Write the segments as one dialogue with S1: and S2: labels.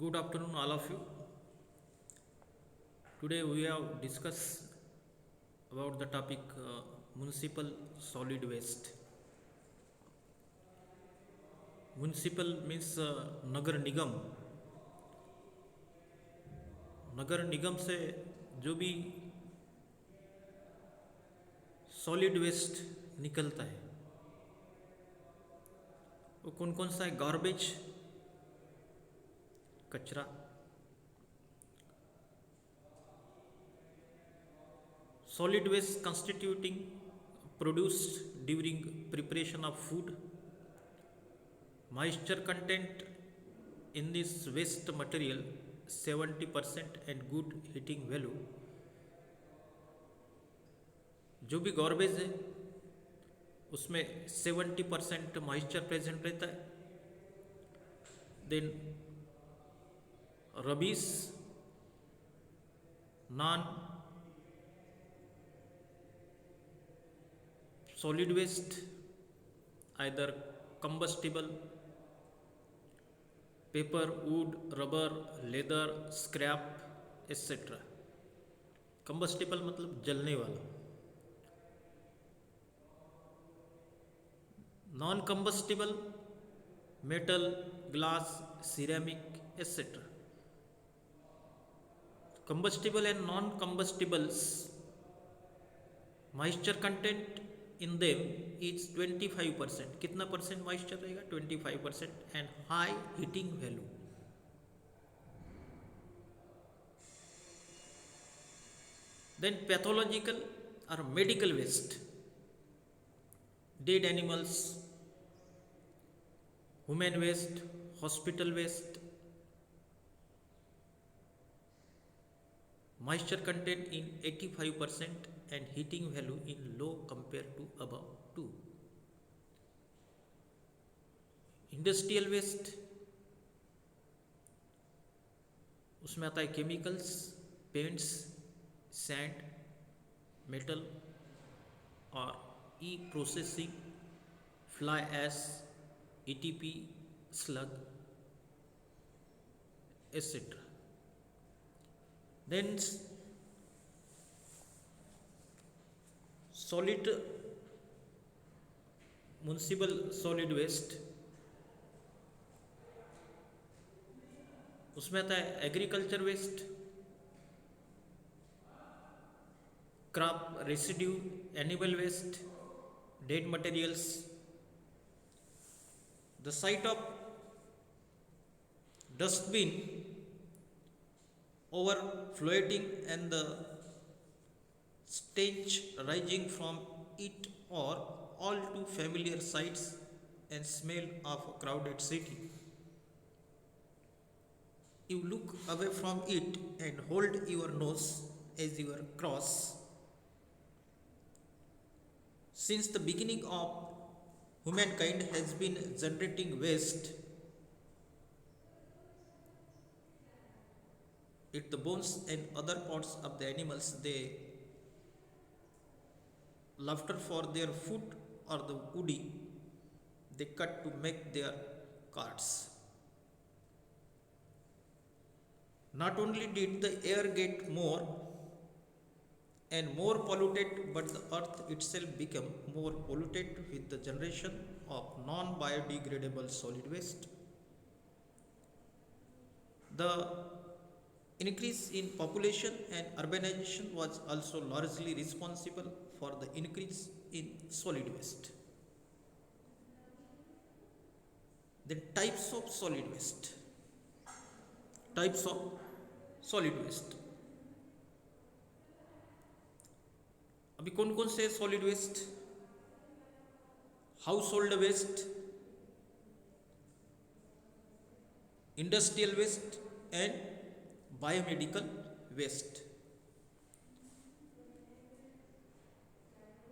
S1: Good afternoon, all of you. Today we have discussed about the topic municipal solid waste. Municipal means नगर निगम. नगर निगम से जो भी solid waste निकलता है वो कौन कौन सा है? गार्बेज, कचरा, solid waste constituting produced during preparation of food, moisture content in this waste material 70% and good heating value. जो भी गॉर्बेज है उसमें 70% मॉइस्चर प्रेजेंट रहता है. देन रबीज, non solid waste, either combustible, paper, wood, rubber, leather, scrap, etc. combustible मतलब जलने वाला. Non combustible, metal, glass, ceramic, etc. combustible and non combustibles moisture content in them is 25%. कितना percent moisture रहेगा? 25%. And high heating value. Then pathological और medical waste, dead animals, human waste, hospital waste, moisture content in 85% and heating value in low compared to above 2. Industrial waste, उसमें आता है chemicals, paints, sand, metal और e processing, fly ash, ETP, slag, etc. Then solid municipal solid waste, उसमें आता है agriculture waste, crop residue, animal waste, dead materials. The sight of dustbin overflowing and the stench rising from it are all too familiar sights and smell of a crowded city. You look away from it and hold your nose as you cross. Since the beginning of humankind has been generating waste, it the bones and other parts of the animals they laughter for their food or the woody they cut to make their carts. Not only did the air get more and more polluted, but the earth itself became more polluted with the generation of non biodegradable solid waste. The increase in population and urbanization was also largely responsible for the increase in solid waste. The types of solid waste. Types of solid waste. अभी कौन कौन से solid waste? Household waste, industrial waste and biomedical waste.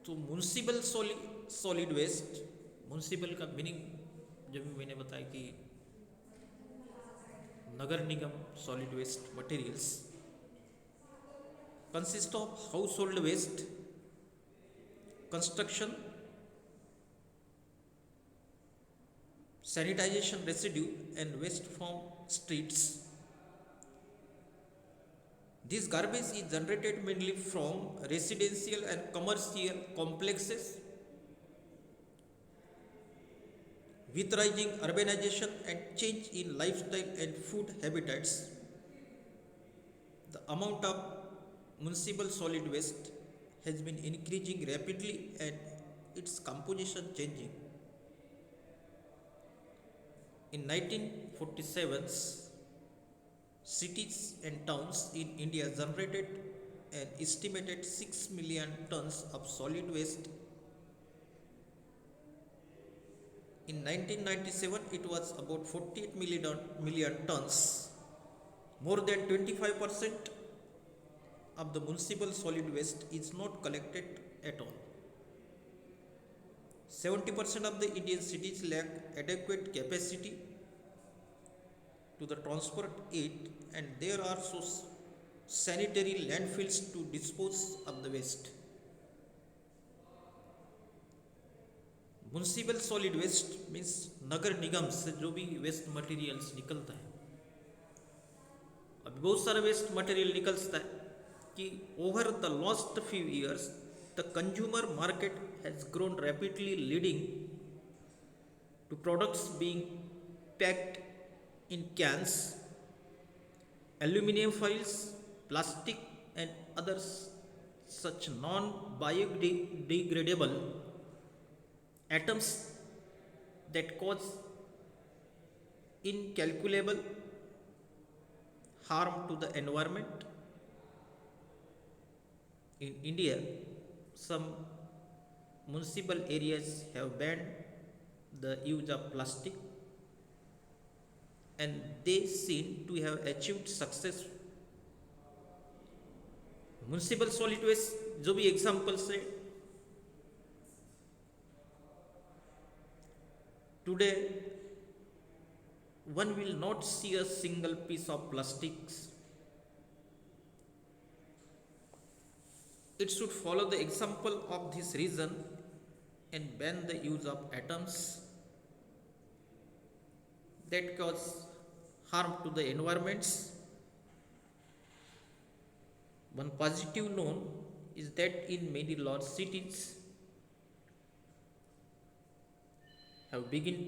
S1: तो municipal solid waste, municipal का meaning जब भी मैंने बताया कि नगर निगम solid waste materials consist of household waste, construction, sanitization residue and waste from streets, This garbage is generated mainly from residential and commercial complexes. With rising urbanization and change in lifestyle and food habitats, the amount of municipal solid waste has been increasing rapidly and its composition changing. In 1947, cities and towns in India generated an estimated 6 million tons of solid waste. In 1997, it was about 48 million tons. More than 25% of the municipal solid waste is not collected at all. 70% of the Indian cities lack adequate capacity to the transport it, and there are so sanitary landfills to dispose of the waste. Municipal solid waste means नगर निगम से जो भी waste materials निकलता है, अभी बहुत सारा वेस्ट मटेरियल निकलता है कि over the last few years the consumer market has grown rapidly leading to products being packed in cans, aluminum foils, plastic and others such non-biodegradable atoms that cause incalculable harm to the environment. In India, some municipal areas have banned the use of plastic and they seem to have achieved success. Municipal solid waste जो भी examples है, today one will not see a single piece of plastics. It should follow the example of this region and ban the use of atoms that cause harm to the environments. One positive known is that in many large cities have begun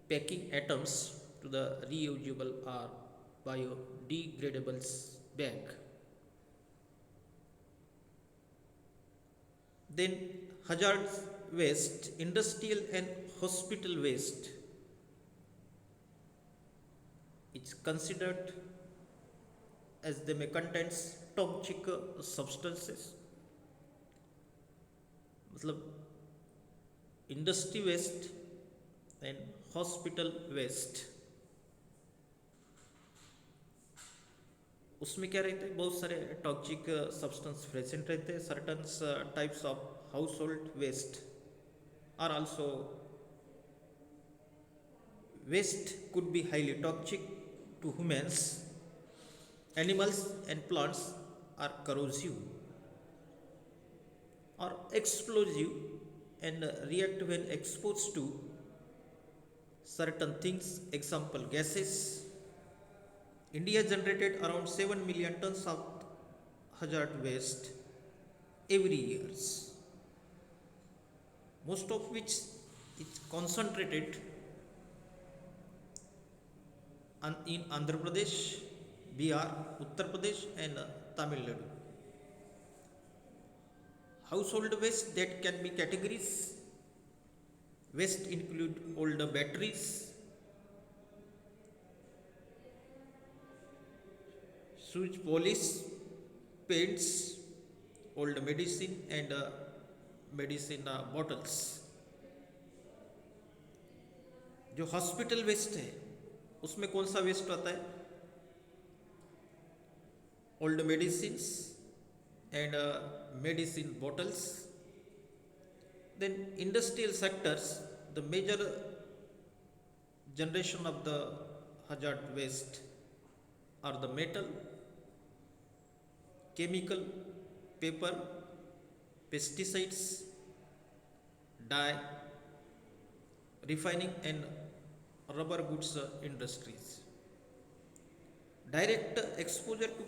S1: packing atoms to the reusable or biodegradable bag. Then hazardous waste, industrial and hospital waste is considered as they may contain toxic substances. मतलब industry waste and hospital waste, उसमें क्या रहते हैं, बहुत सारे toxic substance present रहते हैं. Certain types of household waste are also waste could be highly toxic to humans, animals and plants, are corrosive or explosive and react when exposed to certain things, example gases. India generated around 7 million tons of hazard waste every year, most of which is concentrated in Andhra Pradesh, Bihar, Uttar Pradesh and Tamil Nadu. Household waste that can be categorized. Waste include older batteries, switch polish, paints, old medicine and medicine bottles. जो hospital waste है उसमें कौन सा waste आता है, old medicine and medicine bottles. Then industrial sectors, the major generation of the hazard waste are the metal, chemical, paper, pesticides, dye, refining and rubber goods industries. Direct exposure to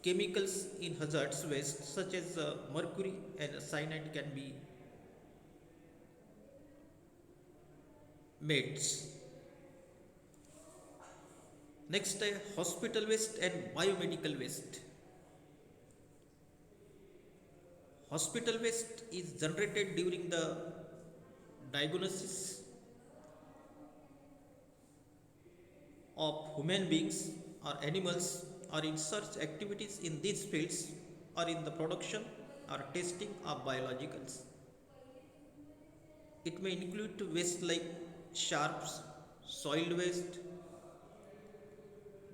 S1: chemicals in hazardous waste such as mercury and cyanide can be made. Next, hospital waste and biomedical waste. Hospital waste is generated during the diagnosis of human beings or animals or in such activities in these fields or in the production or testing of biologicals. It may include waste like sharps, soil waste,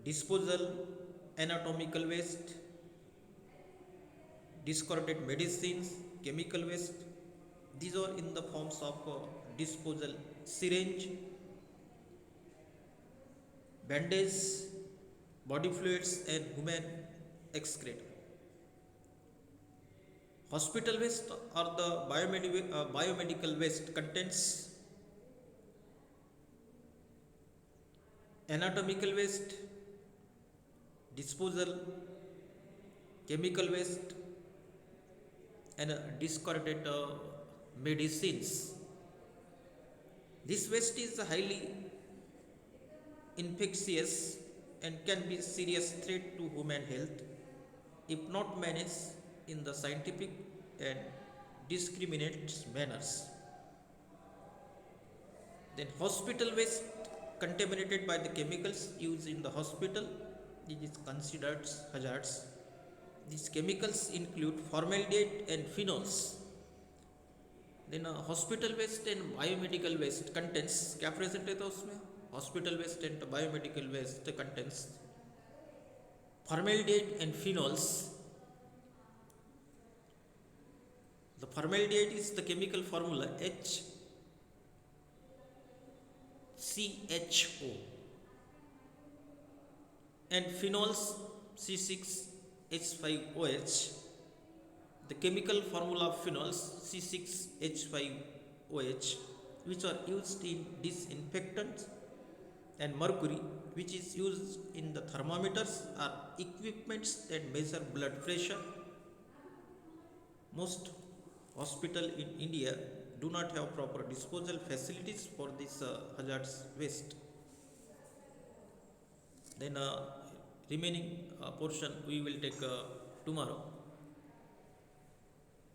S1: disposal, anatomical waste, discarded medicines, chemical waste. These are in the forms of disposal syringe, bandage, body fluids, and human excreta. Hospital waste or the biomedical waste contains anatomical waste, disposal, chemical waste, and discarded medicines. This waste is highly infectious and can be serious threat to human health if not managed in the scientific and discriminate manners. Then hospital waste contaminated by the chemicals used in the hospital, it is considered hazards. These chemicals include formaldehyde and phenols. Then hospital waste and biomedical waste contains क्या present है था उसमें hospital waste and biomedical waste contains formaldehyde and phenols. The formaldehyde is the chemical formula HCHO and phenols C6H5OH. The chemical formula of phenols C6H5OH, which are used in disinfectants, and mercury, which is used in the thermometers or equipments that measure blood pressure. Most hospitals in India do not have proper disposal facilities for this hazardous waste. Then remaining portion we will take tomorrow.